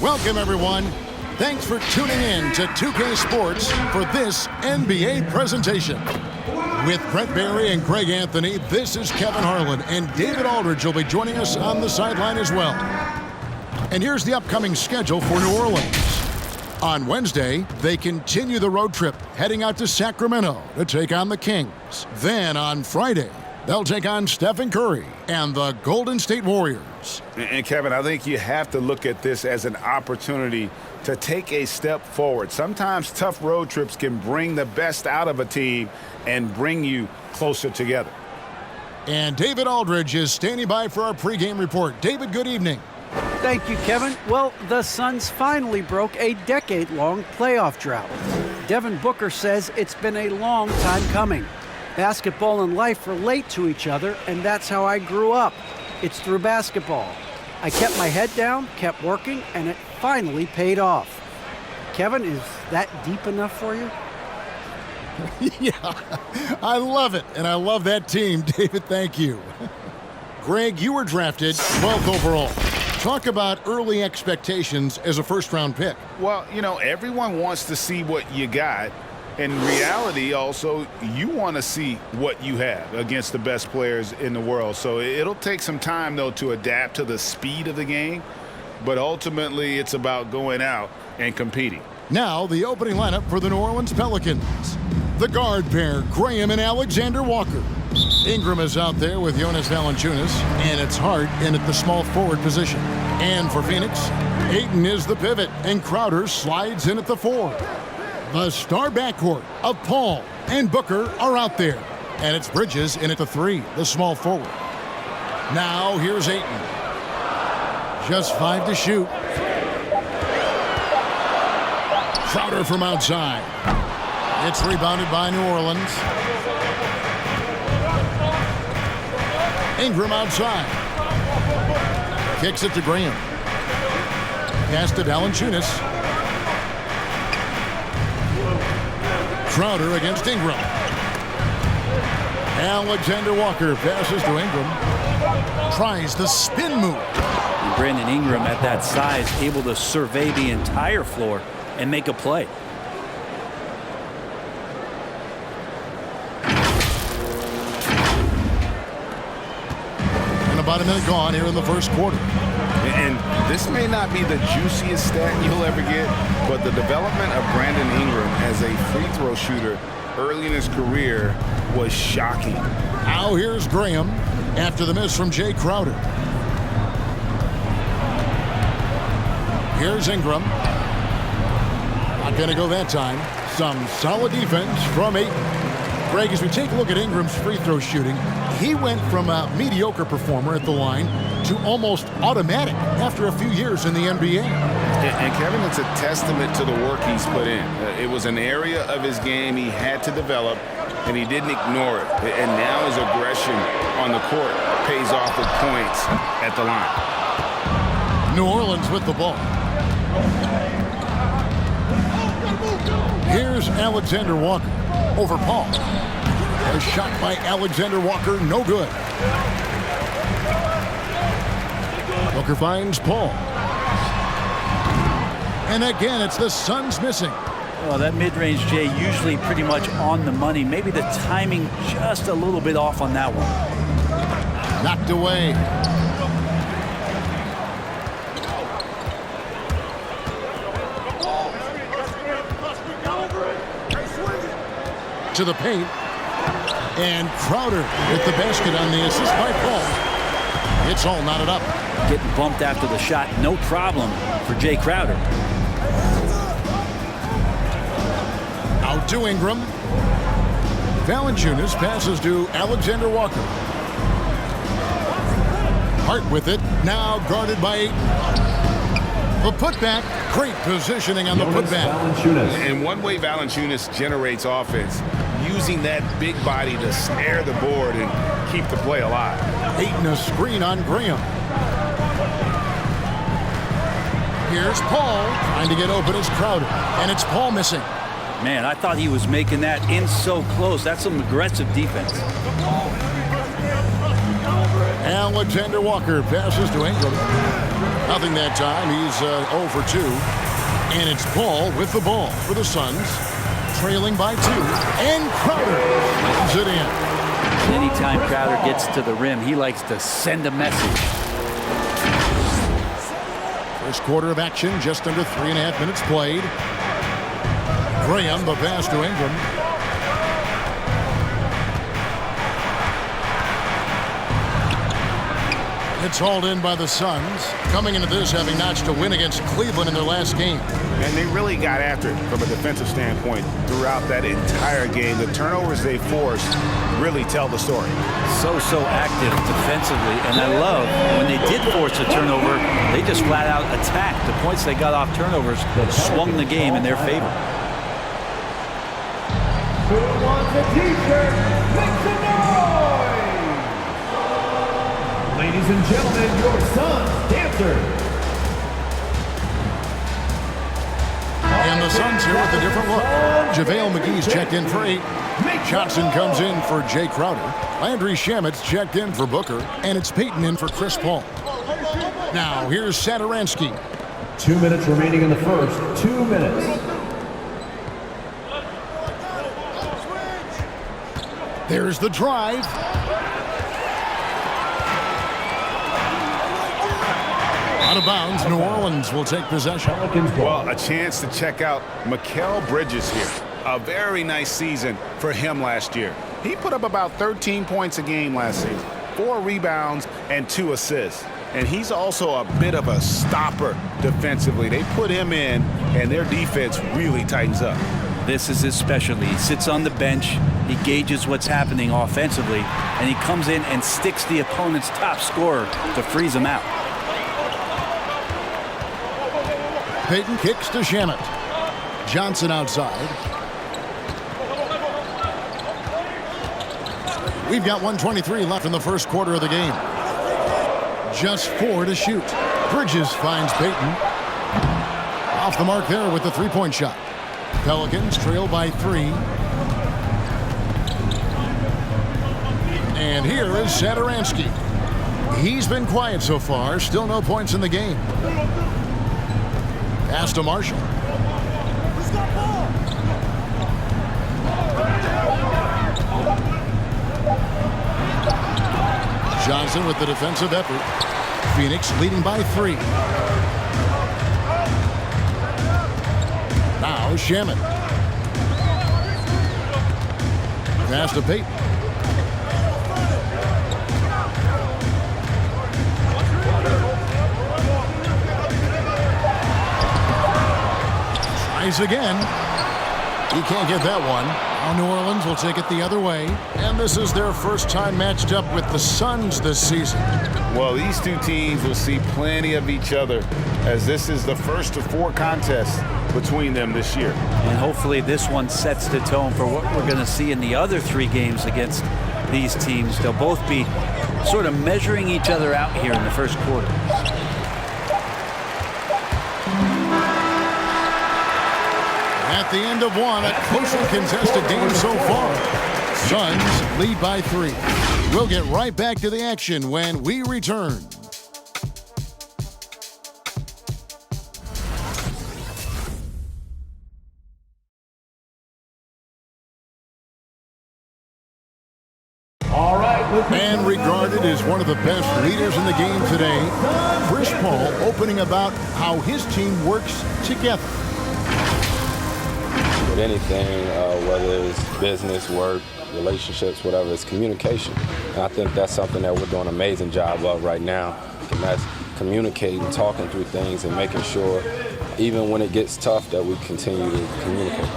Welcome, everyone. Thanks for tuning in to 2K Sports for this NBA presentation. With Brent Barry and Greg Anthony, this is Kevin Harlan, and David Aldridge will be joining us on the sideline as well. And here's the upcoming schedule for New Orleans. On Wednesday, they continue the road trip, heading out to Sacramento to take on the Kings. Then on Friday, they'll take on Stephen Curry and the Golden State Warriors. And Kevin, I think you have to look at this as an opportunity to take a step forward. Sometimes tough road trips can bring the best out of a team and bring you closer together. And David Aldridge is standing by for our pregame report. David, good evening. Thank you, Kevin. Well, the Suns finally broke a decade-long playoff drought. Devin Booker says it's been a long time coming. Basketball and life relate to each other, and that's how I grew up. It's through basketball. I kept my head down, kept working, and it finally paid off. Kevin, is that deep enough for you? Yeah, I love it, and I love that team. David, thank you. Greg, you were drafted 12th overall. Talk about early expectations as a first-round pick. Well, you know, everyone wants to see what you got. In reality, also, you want to see what you have against the best players in the world. So it'll take some time, though, to adapt to the speed of the game. But ultimately, it's about going out and competing. Now, the opening lineup for the New Orleans Pelicans. The guard pair, Graham and Alexander Walker. Ingram is out there with Jonas Valanciunas, and it's Hart in at the small forward position. And for Phoenix, Ayton is the pivot, and Crowder slides in at the 4. The star backcourt of Paul and Booker are out there. And it's Bridges in at the 3, the small forward. Now here's Ayton. Just 5 to shoot. Crowder from outside. It's rebounded by New Orleans. Ingram outside. Kicks it to Graham. Pass to Valanciunas. Crowder against Ingram. Alexander Walker passes to Ingram. Tries the spin move. And Brandon Ingram at that size able to survey the entire floor and make a play. And about a minute gone here in the first quarter. And this may not be the juiciest stat you'll ever get, but the development of Brandon Ingram as a free throw shooter early in his career was shocking. Now here's Graham after the miss from Jay Crowder. Here's Ingram. Not going to go that time. Some solid defense from Ayton. Greg, as we take a look at Ingram's free throw shooting, he went from a mediocre performer at the line to almost automatic after a few years in the NBA. And Kevin, it's a testament to the work he's put in. It was an area of his game he had to develop, and he didn't ignore it. And now his aggression on the court pays off with points at the line. New Orleans with the ball. Here's Alexander Walker over Paul. A shot by Alexander Walker, no good. Walker finds Paul. And again, it's the Suns missing. Well, that mid-range, Jay, usually pretty much on the money. Maybe the timing just a little bit off on that one. Knocked away. To the paint. And Crowder with the basket on the assist by Paul. It's all knotted up. Getting bumped after the shot, no problem for Jay Crowder. Out to Ingram. Valanciunas passes to Alexander Walker. Hart with it, now guarded by Ayton. The putback, great positioning on the putback. And one way Valanciunas generates offense, using that big body to snare the board and keep the play alive. Ayton a screen on Graham. Here's Paul trying to get open as Crowder, and it's Paul missing. Man, I thought he was making that in so close. That's some aggressive defense. Alexander Walker passes to Ingram. Nothing that time. He's 0 for 2. And it's Paul with the ball for the Suns. Trailing by 2. And Crowder brings it in. Anytime Crowder gets to the rim, he likes to send a message. First quarter of action, just under 3.5 minutes played. Graham, the pass to Ingram. It's hauled in by the Suns, coming into this having notched a win against Cleveland in their last game. And they really got after it from a defensive standpoint throughout that entire game. The turnovers they forced really tell the story. So active defensively, and I love when they did force a turnover, they just flat out attacked. The points they got off turnovers swung the game in their favor. Who wants a t-shirt? Make some noise! Ladies and gentlemen, your Suns dancer. And the Suns here with a different look. JaVale McGee's checked in for 8. Johnson comes in for Jay Crowder. Landry Shamet's checked in for Booker. And it's Payton in for Chris Paul. Now here's Satoransky. 2 minutes remaining in the first. 2 minutes. There's the drive. Out of bounds, New Orleans will take possession. Well, a chance to check out Mikal Bridges here. A very nice season for him last year. He put up about 13 points a game last season, 4 rebounds and 2 assists. And he's also a bit of a stopper defensively. They put him in, and their defense really tightens up. This is his specialty. He sits on the bench, he gauges what's happening offensively, and he comes in and sticks the opponent's top scorer to freeze him out. Payton kicks to Shamet. Johnson outside. We've got 1:23 left in the first quarter of the game. Just 4 to shoot. Bridges finds Payton. Off the mark there with the three-point shot. Pelicans trail by 3. And here is Satoransky. He's been quiet so far. Still no points in the game. Pass to Marshall. Johnson with the defensive effort. Phoenix leading by 3. Now Shamet. Pass to Payton. Tries again. He can't get that one. Now New Orleans will take it the other way. And this is their first time matched up with the Suns this season. Well, these two teams will see plenty of each other, as this is the first of 4 contests between them this year. And hopefully this one sets the tone for what we're going to see in the other 3 games against these teams. They'll both be sort of measuring each other out here in the first quarter. At the end of one, a closely contested game so far. Suns lead by 3. We'll get right back to the action when we return. And regarded as one of the best leaders in the game today, Chris Paul opening about how his team works together. With anything, whether it's business, work, relationships, whatever, it's communication. And I think that's something that we're doing an amazing job of right now. And that's communicating, talking through things, and making sure, even when it gets tough, that we continue to communicate.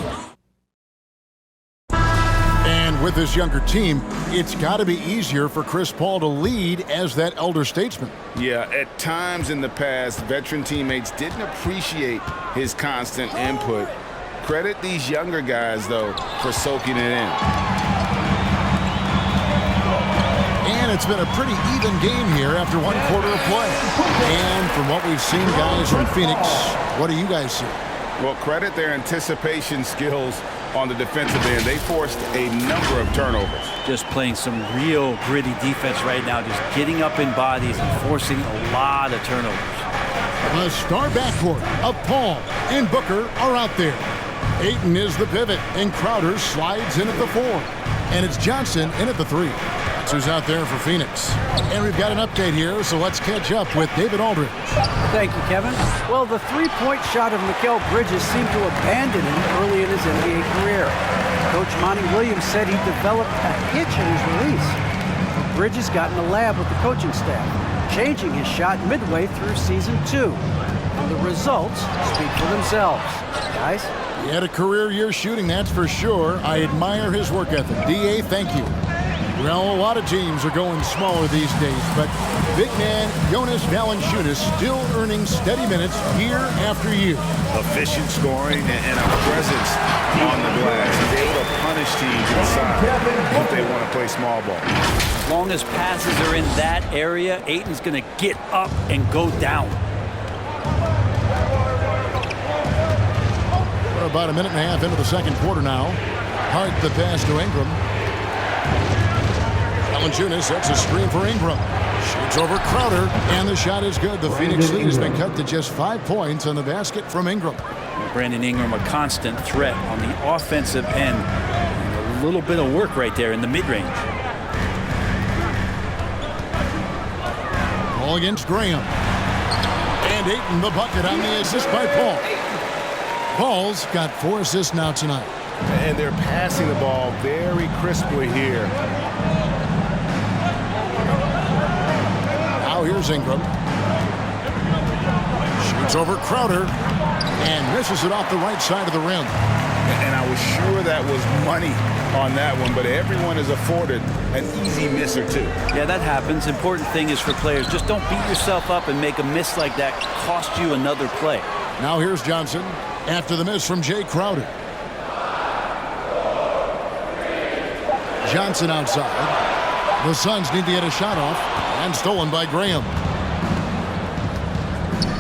And with this younger team, it's got to be easier for Chris Paul to lead as that elder statesman. Yeah, at times in the past, veteran teammates didn't appreciate his constant input. Credit these younger guys, though, for soaking it in. And it's been a pretty even game here after 1 quarter of play. And from what we've seen, guys, from Phoenix, what do you guys see? Well, credit their anticipation skills on the defensive end. They forced a number of turnovers. Just playing some real gritty defense right now, just getting up in bodies and forcing a lot of turnovers. The star backcourt of Paul and Booker are out there. Ayton is the pivot, and Crowder slides in at the 4. And it's Johnson in at the 3. That's who's out there for Phoenix. And we've got an update here, so let's catch up with David Aldridge. Thank you, Kevin. Well, the three-point shot of Mikal Bridges seemed to abandon him early in his NBA career. Coach Monty Williams said he developed a hitch in his release. Bridges got in the lab with the coaching staff, changing his shot midway through season 2. And the results speak for themselves. Guys? He had a career year shooting, that's for sure. I admire his work ethic. D.A., thank you. Well, a lot of teams are going smaller these days, but big man Jonas Valanciunas still earning steady minutes year after year. Efficient scoring and a presence on the glass. He's able to punish teams inside if they want to play small ball. As long as passes are in that area, Ayton's going to get up and go down. We're about a minute and a half into the second quarter now. Hart the pass to Ingram. Valanciunas sets a screen for Ingram. Shoots over Crowder, and the shot is good. The Phoenix lead has been cut to just 5 points on the basket from Ingram. Brandon Ingram, a constant threat on the offensive end. And a little bit of work right there in the mid-range. Ball against Graham. And Ayton the bucket on the assist by Paul. Paul's got 4 assists now tonight. And they're passing the ball very crisply here. Now here's Ingram. Shoots over Crowder and misses it off the right side of the rim. And I was sure that was money on that one, but everyone is afforded an easy miss or two. Yeah, that happens. Important thing is for players, just don't beat yourself up and make a miss like that cost you another play. Now here's Johnson after the miss from Jay Crowder. Johnson outside. The Suns need to get a shot off, and stolen by Graham.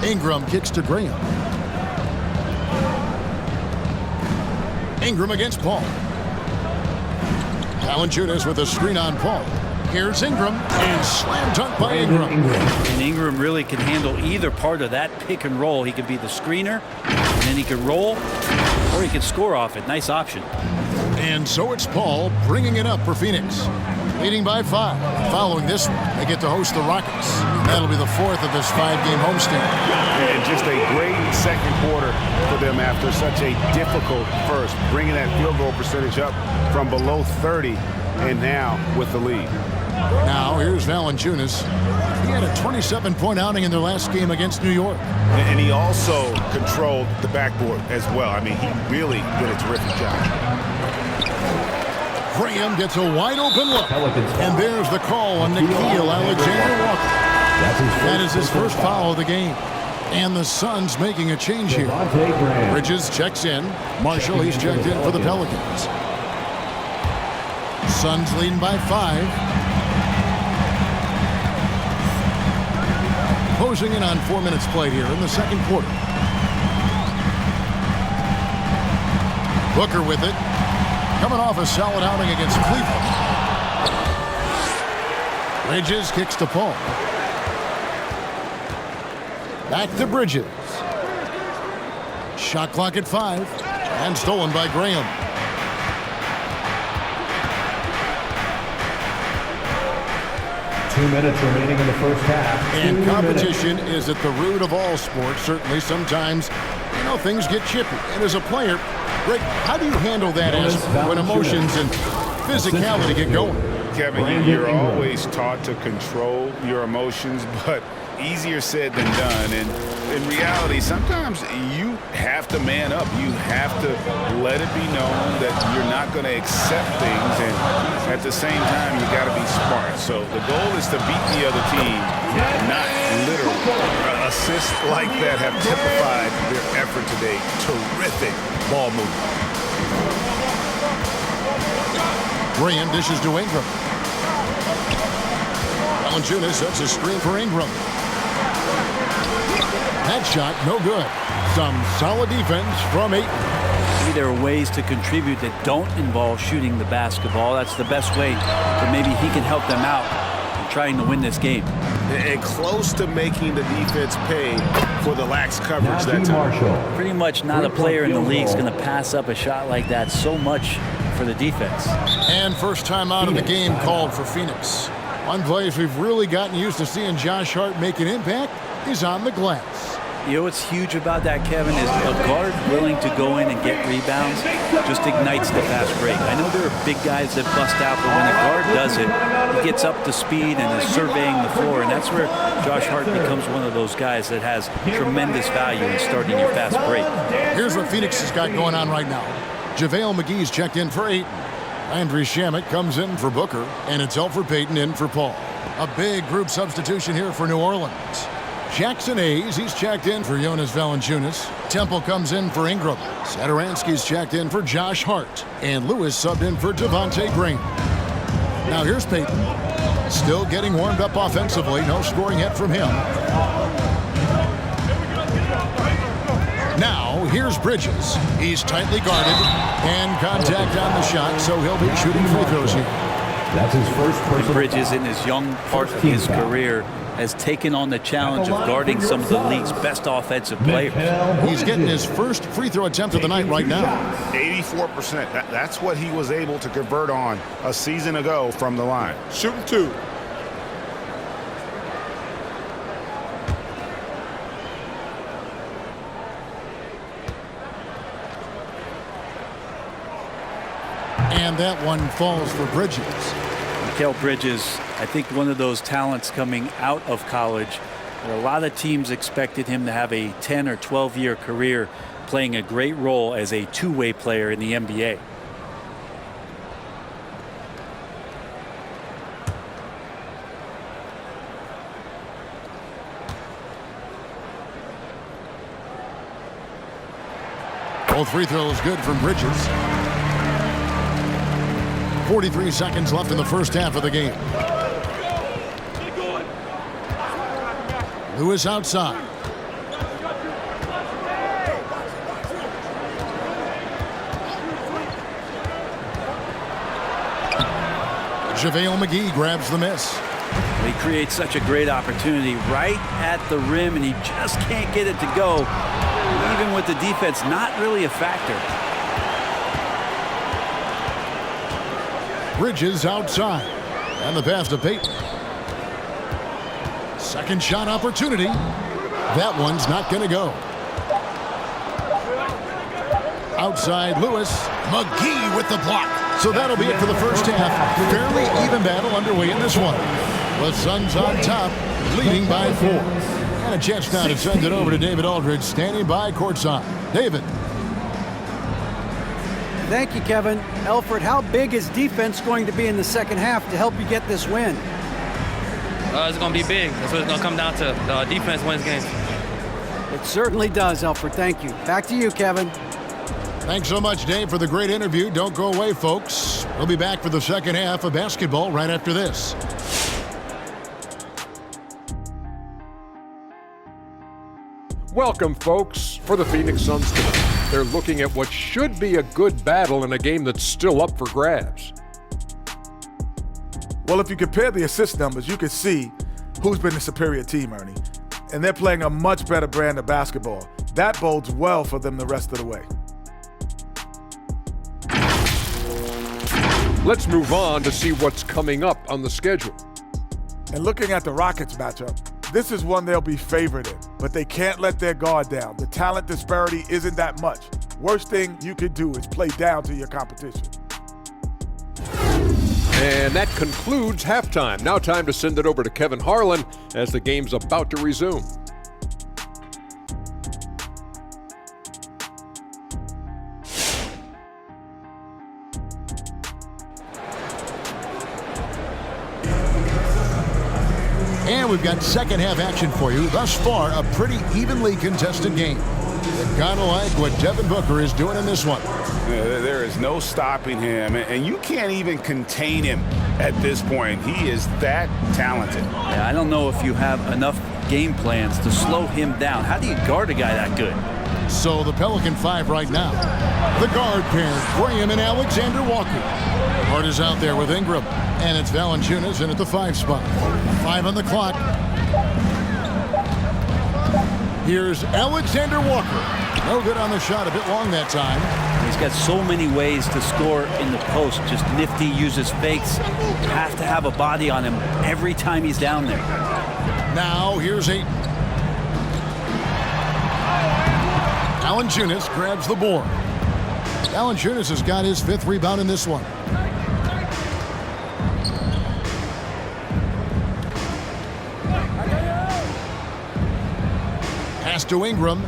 Ingram kicks to Graham. Ingram against Paul. Valanciunas with a screen on Paul. Here's Ingram, and slam dunk by Ingram. And Ingram really can handle either part of that pick and roll. He could be the screener, and then he could roll, or he could score off it. Nice option. And so it's Paul bringing it up for Phoenix. Leading by 5. Following this one, they get to host the Rockets. And that'll be the 4th of this 5-game homestand. And just a great second quarter for them after such a difficult first. Bringing that field goal percentage up from below 30 and now with the lead. Now here's Valanciunas. He had a 27-point outing in their last game against New York. And he also controlled the backboard as well. I mean, he really did a terrific job. Graham gets a wide-open look. And there's the call on Nickeil Alexander-Walker. That is his first foul of the game. And the Suns making a change here. Bridges checks in. Marshall, he's checked in for the Pelicans. Suns leading by 5. Closing in on 4 minutes played here in the second quarter. Booker with it. Coming off a solid outing against Cleveland. Bridges kicks to Paul. Back to Bridges. Shot clock at 5. And stolen by Graham. Two minutes remaining in the first half. And competition is at the root of all sports. Certainly sometimes, things get chippy. And as a player, Greg, how do you handle that aspect when emotions and physicality get going? Kevin, you're always taught to control your emotions, but easier said than done. And in reality, sometimes you have to man up. You have to let it be known that you're not going to accept things. And at the same time, you got to be smart. So the goal is to beat the other team, not literally. Assists like that have typified their effort today. Terrific ball movement. Graham dishes to Ingram. Valanciunas sets a screen for Ingram. That shot, no good. Some solid defense from Ayton. Maybe there are ways to contribute that don't involve shooting the basketball. That's the best way that maybe he can help them out and trying to win this game. And close to making the defense pay for the lax coverage that time. Pretty much not a player in the league is going to pass up a shot like that so much for the defense. And first time out of the game called for Phoenix. One place we've really gotten used to seeing Josh Hart make an impact is on the glass. You know what's huge about that, Kevin, is a guard willing to go in and get rebounds just ignites the fast break. I know there are big guys that bust out, but when a guard does it, he gets up to speed and is surveying the floor, and that's where Josh Hart becomes one of those guys that has tremendous value in starting your fast break. Here's what Phoenix has got going on right now. JaVale McGee's checked in for Ayton. Landry Shamet comes in for Booker, and it's Elfrid Payton in for Paul. A big group substitution here for New Orleans. Jackson Hayes, he's checked in for Jonas Valanciunas. Temple comes in for Ingram. Satoransky's checked in for Josh Hart. And Lewis subbed in for Devontae Green. Now here's Payton. Still getting warmed up offensively. No scoring yet from him. Now here's Bridges. He's tightly guarded. And contact on the shot, so he'll be shooting free throws here. That's his first personal. Bridges, in his young part of his career, has taken on the challenge of guarding some of the league's best offensive players. He's getting his first free throw attempt of the night right now. 84%. That's what he was able to convert on a season ago from the line. Shooting 2. And that one falls for Bridges. Mikal Bridges, I think one of those talents coming out of college. A lot of teams expected him to have a 10 or 12-year career playing a great role as a two-way player in the NBA. Both free throws good from Bridges. 43 seconds left in the first half of the game. Lewis outside. JaVale McGee grabs the miss. He creates such a great opportunity right at the rim, and he just can't get it to go. Even with the defense not really a factor. Bridges outside. And the pass to Payton. Second shot opportunity. That one's not going to go. Outside Lewis. McGee with the block. So that'll be it for the first half. Fairly even battle underway in this one. The Suns on top, leading by 4. And a chance now to send it over to David Aldridge, standing by courtside. David. Thank you, Kevin. Elfrid, how big is defense going to be in the second half to help you get this win? It's going to be big. That's what it's going to come down to. Defense wins games. It certainly does, Elfrid. Thank you. Back to you, Kevin. Thanks so much, Dave, for the great interview. Don't go away, folks. We'll be back for the second half of basketball right after this. Welcome, folks, for the Phoenix Suns tonight. They're looking at what should be a good battle in a game that's still up for grabs. Well, if you compare the assist numbers, you can see who's been the superior team, Ernie. And they're playing a much better brand of basketball. That bodes well for them the rest of the way. Let's move on to see what's coming up on the schedule. And looking at the Rockets matchup, this is one they'll be favored in, but they can't let their guard down. The talent disparity isn't that much. Worst thing you could do is play down to your competition. And that concludes halftime. Now time to send it over to Kevin Harlan as the game's about to resume. And we've got second half action for you. Thus far, a pretty evenly contested game. You've got to like what Devin Booker is doing in this one. There is no stopping him, and you can't even contain him at this point. He is that talented. Yeah, I don't know if you have enough game plans to slow him down. How do you guard a guy that good? So the Pelican 5 right now. The guard pair, Graham and Alexander Walker. Hart is out there with Ingram, and it's Valanciunas in at the 5 spot. 5 on the clock. Here's Alexander Walker. No good on the shot, a bit long that time. He's got so many ways to score in the post. Just nifty, uses fakes. You have to have a body on him every time he's down there. Now here's Ayton. Valanciunas grabs the board. Valanciunas has got his 5th rebound in this one. Pass to Ingram.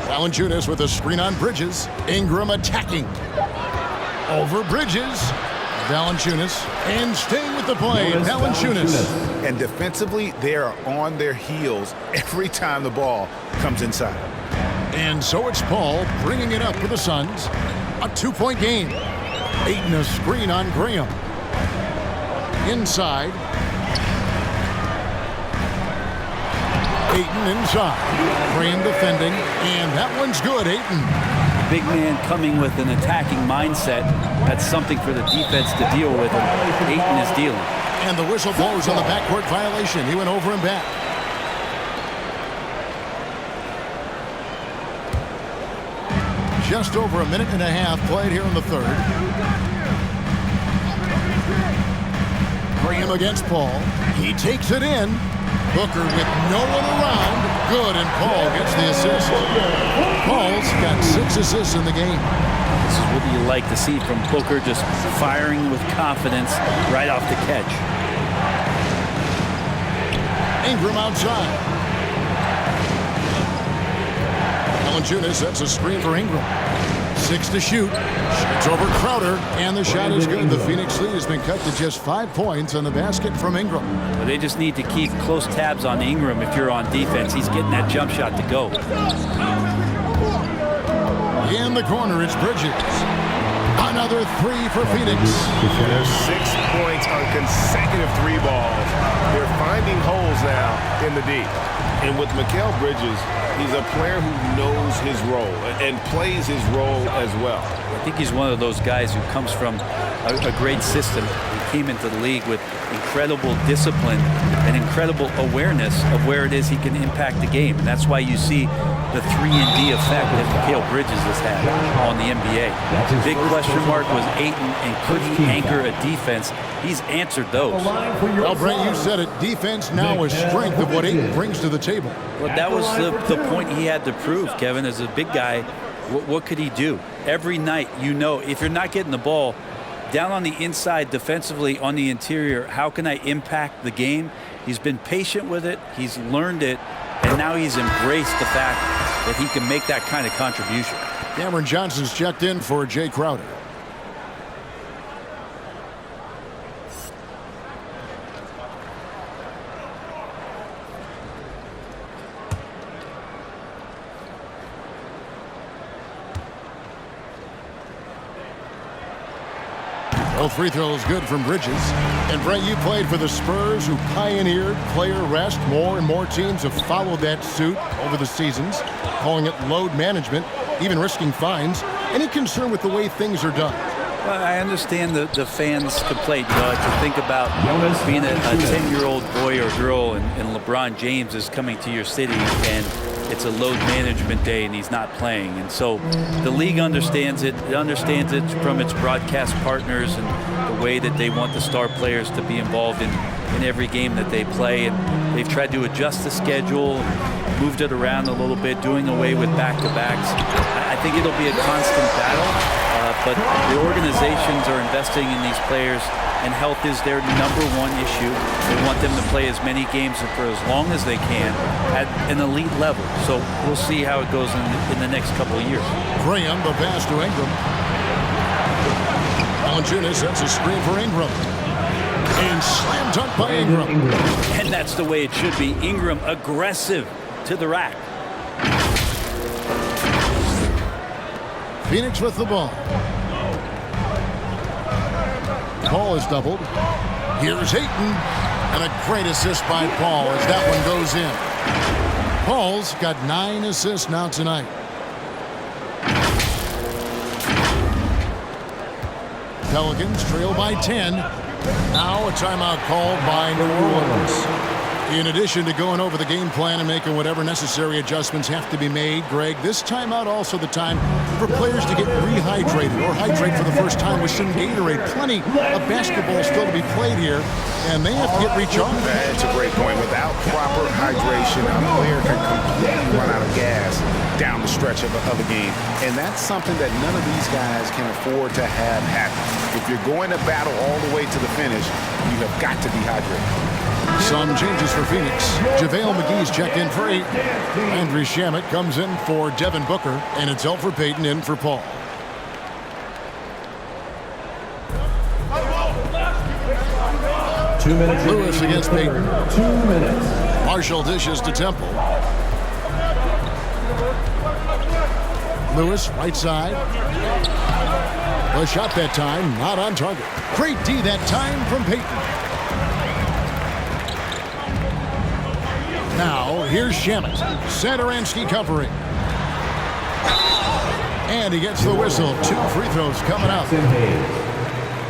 Valanciunas with a screen on Bridges. Ingram attacking. Over Bridges. Valanciunas. And staying with the play, Valanciunas. And defensively, they are on their heels every time the ball comes inside. And so it's Paul bringing it up for the Suns. A 2-point game. Ayton a screen on Graham. Inside. Ayton inside. Graham defending, and that one's good. Ayton. Big man coming with an attacking mindset. That's something for the defense to deal with, and Ayton is dealing. And the whistle blows on the backcourt violation. He went over and back. Just over a minute and a half played here in the 3rd. Graham against Paul. He takes it in. Booker with no one around. Good, and Paul gets the assist. Paul's got 6 assists in the game. This is what you like to see from Booker, just firing with confidence right off the catch. Ingram outside. Valanciunas sets a screen for Ingram. 6 to shoot. Shoots over Crowder, and the shot is good. The Phoenix lead has been cut to just 5 points on the basket from Ingram. Well, they just need to keep close tabs on Ingram if you're on defense. He's getting that jump shot to go. In the corner, it's Bridges. Another 3 for Phoenix. There's 6 points on consecutive 3 balls. They're finding holes now in the D. And with Mikal Bridges, he's a player who knows his role and plays his role as well. I think he's one of those guys who comes from a great system. He came into the league with incredible discipline and incredible awareness of where it is he can impact the game. And that's why you see the 3-and-D effect that Mikal Bridges has had on the NBA. The big question mark was Ayton, and could he anchor a defense? He's answered those. Well, Brent, you said it. Defense now is strength of what Ayton brings to the table. Well, that was the point he had to prove, Kevin. As a big guy, what could he do? Every night, you know, if you're not getting the ball down on the inside defensively on the interior, how can I impact the game? He's been patient with it. He's learned it. And now he's embraced the fact that he can make that kind of contribution. Cameron Johnson's checked in for Jay Crowder. No free throws good from Bridges. And Brent, you played for the Spurs, who pioneered player rest. More and more teams have followed that suit over the seasons, calling it load management, even risking fines. Any concern with the way things are done? Well, I understand the fans' complaint. To think about being a 10-year-old boy or girl and LeBron James is coming to your city and it's a load management day and he's not playing. And so the league understands it. It understands it from its broadcast partners and the way that they want the star players to be involved in every game that they play. And they've tried to adjust the schedule, moved it around a little bit, doing away with back-to-backs. I think it'll be a constant battle, but the organizations are investing in these players, and health is their #1 issue. They want them to play as many games for as long as they can at an elite level. So we'll see how it goes in the next couple of years. Graham, the pass to Ingram. Valanciunas sets a screen for Ingram. And slam dunk by Ingram. And that's the way it should be. Ingram aggressive to the rack. Phoenix with the ball. Paul is doubled. Here's Ayton. And a great assist by Paul as that one goes in. Paul's got 9 assists now tonight. Pelicans trail by 10. Now a timeout called by New Orleans. In addition to going over the game plan and making whatever necessary adjustments have to be made, Greg, this timeout also the time for players to get rehydrated or hydrate for the first time with some Gatorade. Plenty of basketball still to be played here, and they have to get recharged. That's a great point. Without proper hydration, a player can completely run out of gas down the stretch of a game. And that's something that none of these guys can afford to have happen. If you're going to battle all the way to the finish, you have got to be hydrated. Some changes for Phoenix. JaVale McGee's checked in for 8. Andrew Shamet comes in for Devin Booker, and it's Elfrid Payton in for Paul. Lewis against Payton. 2 minutes. Marshall dishes to Temple. Lewis, right side. The shot that time, not on target. Great D that time from Payton. Now, here's Shamet. Satoransky covering. And he gets the whistle. 2 free throws coming up.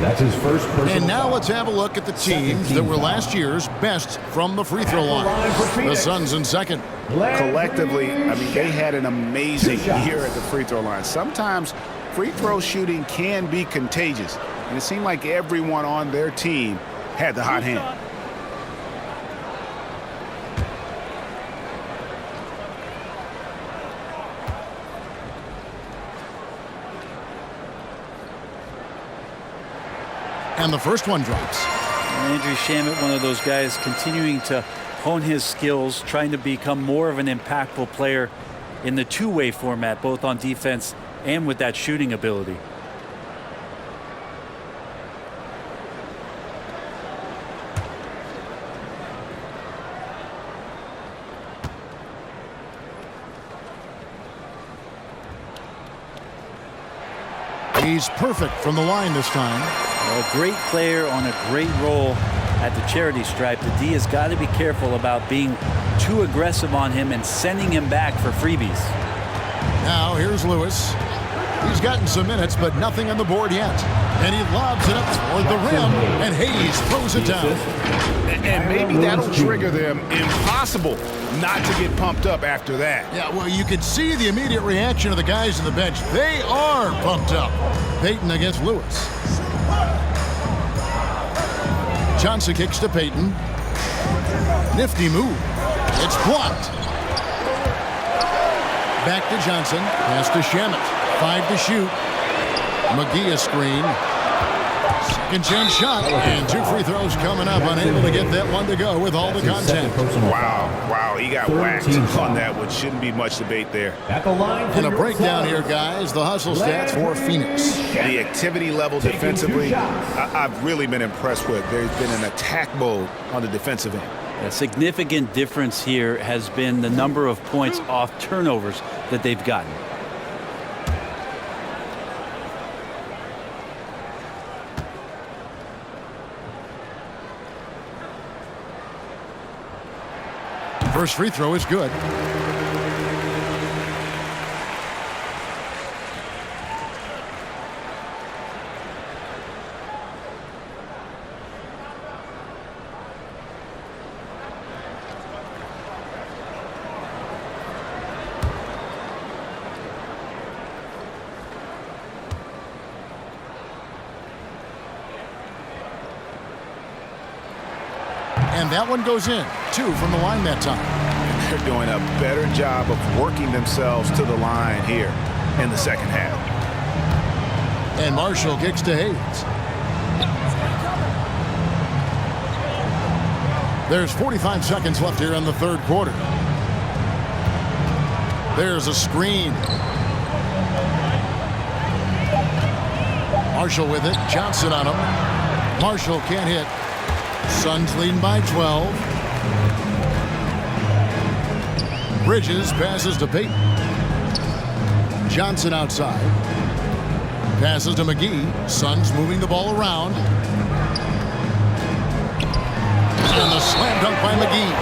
That's his first personal And now foul. let's have a look at the teams that were last year's best from the free throw line. The Suns in second. Collectively, I mean, they had an amazing year at the free throw line. Sometimes free throw shooting can be contagious. And it seemed like everyone on their team had the hot hand. And the first one drops. Andrew Shamet, one of those guys continuing to hone his skills, trying to become more of an impactful player in the two-way format, both on defense and with that shooting ability. He's perfect from the line this time. A great player on a great role at the charity stripe. The D has got to be careful about being too aggressive on him and sending him back for freebies. Now here's Lewis. He's gotten some minutes, but nothing on the board yet. And he lobs it up toward the rim, and Hayes throws it down. And maybe that'll trigger them. Impossible not to get pumped up after that. Yeah, well, you could see the immediate reaction of the guys on the bench. They are pumped up. Payton against Lewis. Johnson kicks to Payton. Nifty move. It's blocked. Back to Johnson. Pass to Shamet. 5 to shoot. McGee a screen. Second chance shot. And 2 free throws coming up. Unable to get that one to go with all the contact. Wow, he got whacked on that, which shouldn't be much debate there. At the line And a breakdown here, guys. The hustle stats for Phoenix. The activity level defensively, I've really been impressed with. There's been an attack mode on the defensive end. A significant difference here has been the number of points off turnovers that they've gotten. First free throw is good. And that one goes in. 2 from the line that time. They're doing a better job of working themselves to the line here in the second half. And Marshall kicks to Hayes. There's 45 seconds left here in the third quarter. There's a screen. Marshall with it. Johnson on him. Marshall can't hit. Suns leading by 12. Bridges passes to Payton. Johnson outside. Passes to McGee. Suns moving the ball around. And the slam dunk by McGee.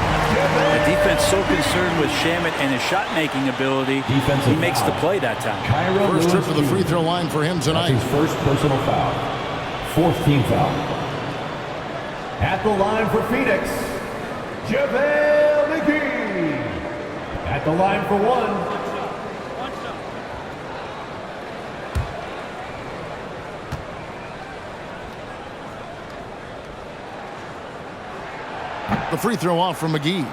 The defense so concerned with Shamet and his shot-making ability, he makes the play that time. First trip to the free throw line for him tonight. That's his first personal foul. 4th team foul. At the line for Phoenix, JaVale McGee. At the line for one. The free throw off from McGee.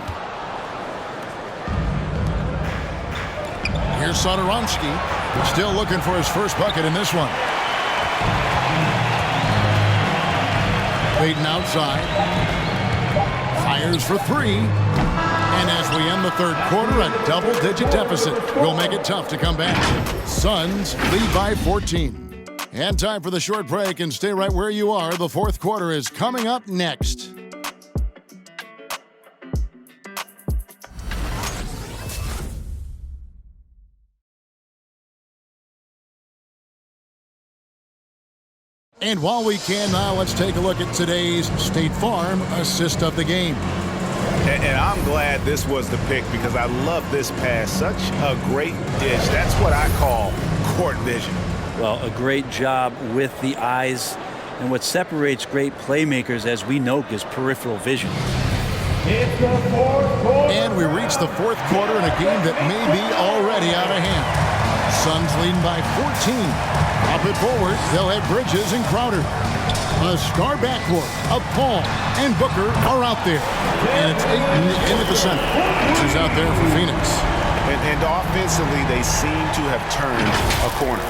Here's Sotoromski, still looking for his first bucket in this one. Baden outside. Fires for three. And as we end the third quarter, a double-digit deficit will make it tough to come back. Suns lead by 14. And time for the short break, and stay right where you are. The fourth quarter is coming up next. And while we can now, let's take a look at today's State Farm assist of the game. And I'm glad this was the pick because I love this pass. Such a great dish. That's what I call court vision. Well, a great job with the eyes. And what separates great playmakers, as we know, is peripheral vision. It's the fourth quarter. And we reach the fourth quarter in a game that may be already out of hand. Suns leading by 14. Up and forward, they'll have Bridges and Crowder. A star backcourt of Paul and Booker are out there. And it's Ayton into the center. Who's out there for Phoenix. And offensively, they seem to have turned a corner.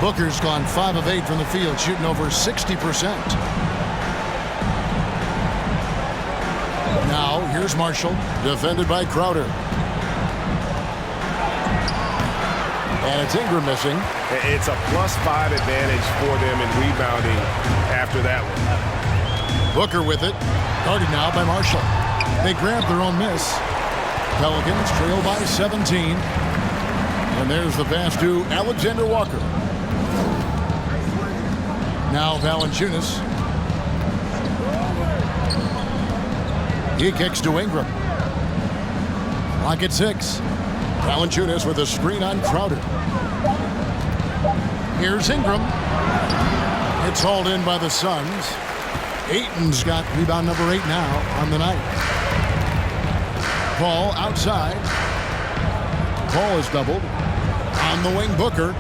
Booker's gone 5 of 8 from the field, shooting over 60%. Now, here's Marshall, defended by Crowder. And it's Ingram missing. It's a +5 advantage for them in rebounding after that one. Booker with it. Guarded now by Marshall. They grab their own miss. Pelicans trail by 17. And there's the pass to Alexander Walker. Now Valanciunas. He kicks to Ingram. Clock at 6. Valanciunas with a screen on Crowder. Here's Ingram. It's hauled in by the Suns. Ayton's got rebound number 8 now on the night. Paul outside. Paul is doubled. On the wing, Booker.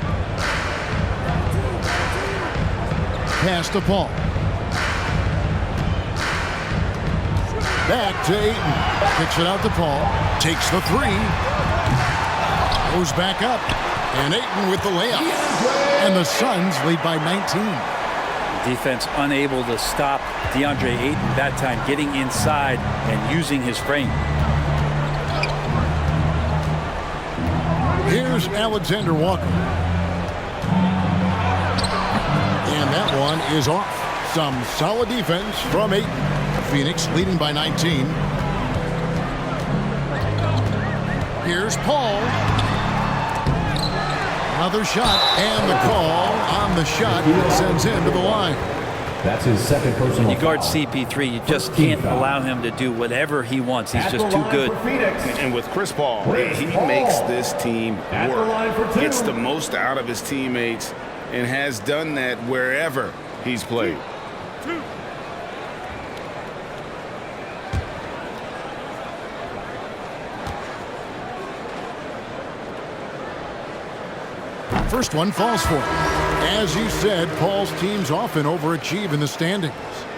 Pass to Paul. Back to Ayton. Kicks it out to Paul. Takes the three. Goes back up. And Ayton with the layup. And the Suns lead by 19. Defense unable to stop DeAndre Ayton that time, getting inside and using his frame. Here's Alexander Walker. And that one is off. Some solid defense from Ayton. Phoenix leading by 19. Here's Paul. Another shot, and the call on the shot sends him to the line. That's his second personal. When you guard CP3, you just can't allow him to do whatever he wants. He's just too good. And with Chris Paul, he makes this team work. Gets the most out of his teammates and has done that wherever he's played. First one falls for him. As you said, Paul's teams often overachieve in the standings.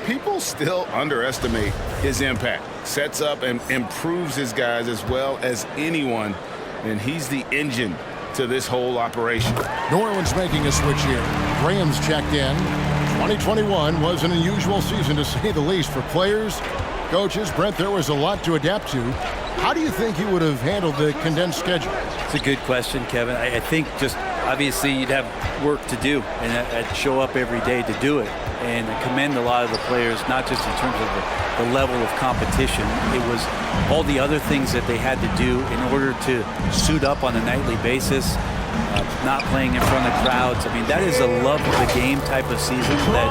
People still underestimate his impact. Sets up and improves his guys as well as anyone, and he's the engine to this whole operation. New Orleans making a switch here. Graham's checked in. 2021 was an unusual season to say the least for players, coaches. Brent, there was a lot to adapt to. How do you think you would have handled the condensed schedule? It's a good question, Kevin. I think just obviously you'd have work to do, and I'd show up every day to do it. And I commend a lot of the players, not just in terms of the level of competition. It was all the other things that they had to do in order to suit up on a nightly basis, not playing in front of crowds. I mean, that is a love of the game type of season that,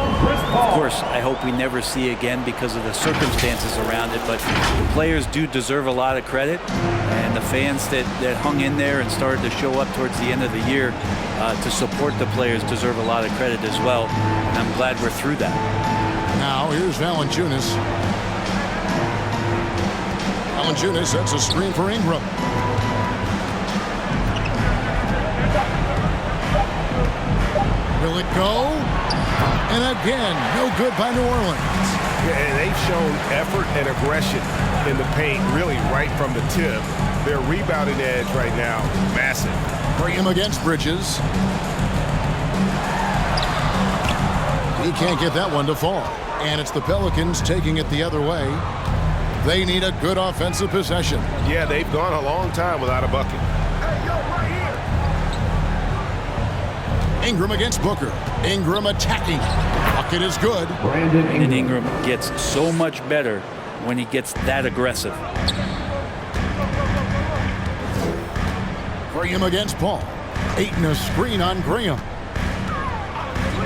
of course, I hope we never see again because of the circumstances around it. But the players do deserve a lot of credit, and the fans that hung in there and started to show up towards the end of the year to support the players deserve a lot of credit as well. And I'm glad we're through that. Now here's Valanciunas. Valanciunas sets a screen for Ingram. Will it go? And again, no good by New Orleans. Yeah, and they've shown effort and aggression in the paint, really right from the tip. Their rebounding edge right now, massive. Ingram against Bridges. He can't get that one to fall. And it's the Pelicans taking it the other way. They need a good offensive possession. Yeah, they've gone a long time without a bucket. Ingram against Booker. Ingram attacking. Bucket is good. And Ingram gets so much better when he gets that aggressive. Graham against Paul. Ayton a screen on Graham.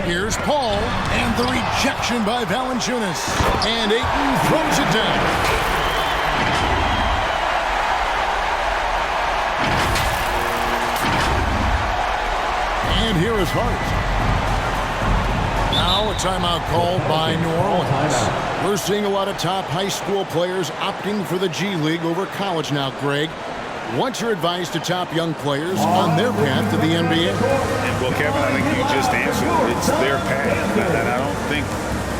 Here's Paul, and the rejection by Valanciunas. And Ayton throws it down. And here is Hart. Now a timeout called by New Orleans. We're seeing a lot of top high school players opting for the G League over college now, Greg. What's your advice to top young players on their path to the NBA? Well, Kevin, I think you just answered it. It's their path. And I don't think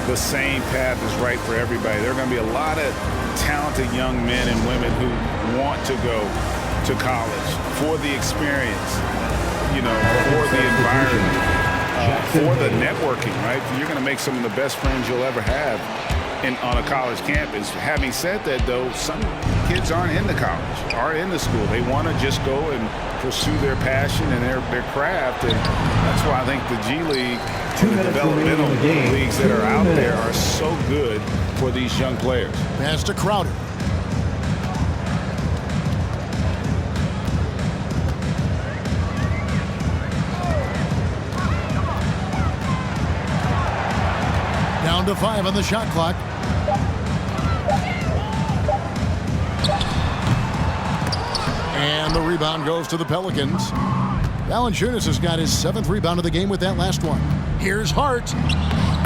the same path is right for everybody. There are going to be a lot of talented young men and women who want to go to college for the experience, you know, for the environment, for the networking, right? You're going to make some of the best friends you'll ever have on a college campus. Having said that, though, some kids aren't into college, aren't into school. They want to just go and pursue their passion and their craft, and that's why I think the G League and the developmental leagues that are out there are so good for these young players. Pass to Crowder. Down to 5 on the shot clock. And the rebound goes to the Pelicans. Valanciunas has got his 7th rebound of the game with that last one. Here's Hart.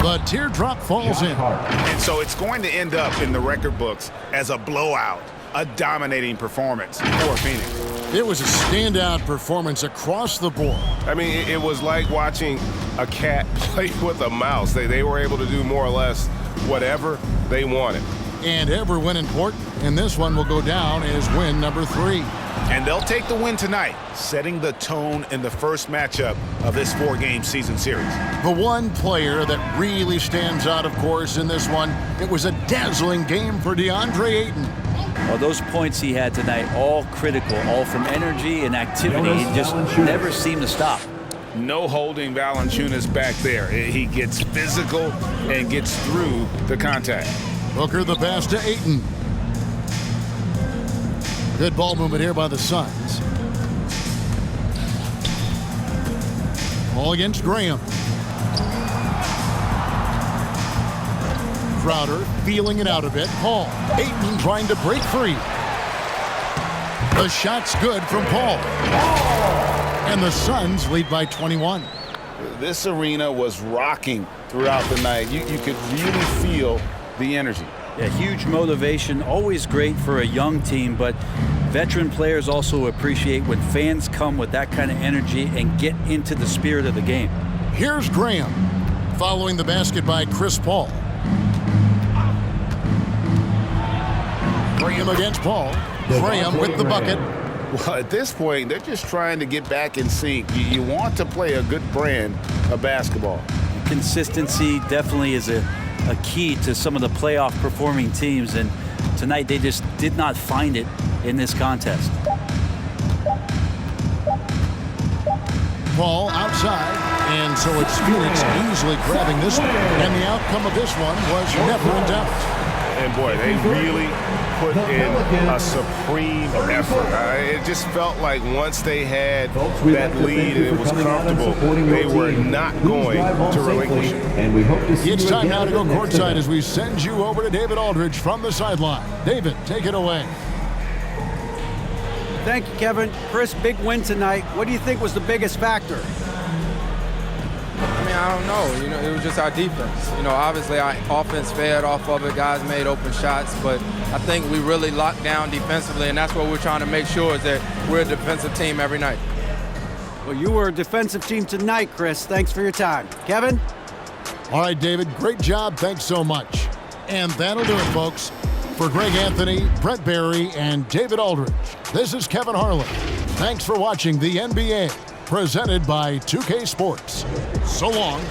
The teardrop falls in. And so it's going to end up in the record books as a blowout, a dominating performance for Phoenix. It was a standout performance across the board. I mean, it was like watching a cat play with a mouse. They were able to do more or less whatever they wanted. And every win important, and this one will go down as win number 3. And they'll take the win tonight, setting the tone in the first matchup of this 4-game season series. The one player that really stands out, of course, in this one, it was a dazzling game for DeAndre Ayton. Well, those points he had tonight, all critical, all from energy and activity. He just never seemed to stop. No holding Valanciunas back there. He gets physical and gets through the contact. Booker the pass to Ayton. Good ball movement here by the Suns. Ball against Graham. Crowder feeling it out a bit. Paul. Ayton trying to break free. The shot's good from Paul. And the Suns lead by 21. This arena was rocking throughout the night. You could really feel the energy. Yeah, huge motivation, always great for a young team, but veteran players also appreciate when fans come with that kind of energy and get into the spirit of the game. Here's Graham, following the basket by Chris Paul. Graham against Paul. Graham with the bucket. Well, at this point, they're just trying to get back in sync. You want to play a good brand of basketball. Consistency definitely is a key to some of the playoff performing teams, and tonight they just did not find it in this contest. Ball outside, and so it's Phoenix easily grabbing this one, and the outcome of this one was never in doubt. And boy, they really put in a supreme effort. It just felt like once they had that lead and it was comfortable, they were not going to relinquish it. And we hope to see It's you time again now to go at the next courtside event. as we send you over to David Aldridge from the sideline. David, take it away. Thank you, Kevin. Chris, big win tonight. What do you think was the biggest factor? I mean, I don't know. It was just our defense. Obviously our offense fed off of it. Guys made open shots, but I think we really locked down defensively, and that's what we're trying to make sure is that we're a defensive team every night. Well, you were a defensive team tonight, Chris. Thanks for your time. Kevin? All right, David, great job. Thanks so much. And that'll do it, folks. For Greg Anthony, Brett Barry, and David Aldridge, this is Kevin Harlan. Thanks for watching the NBA, presented by 2K Sports. So long.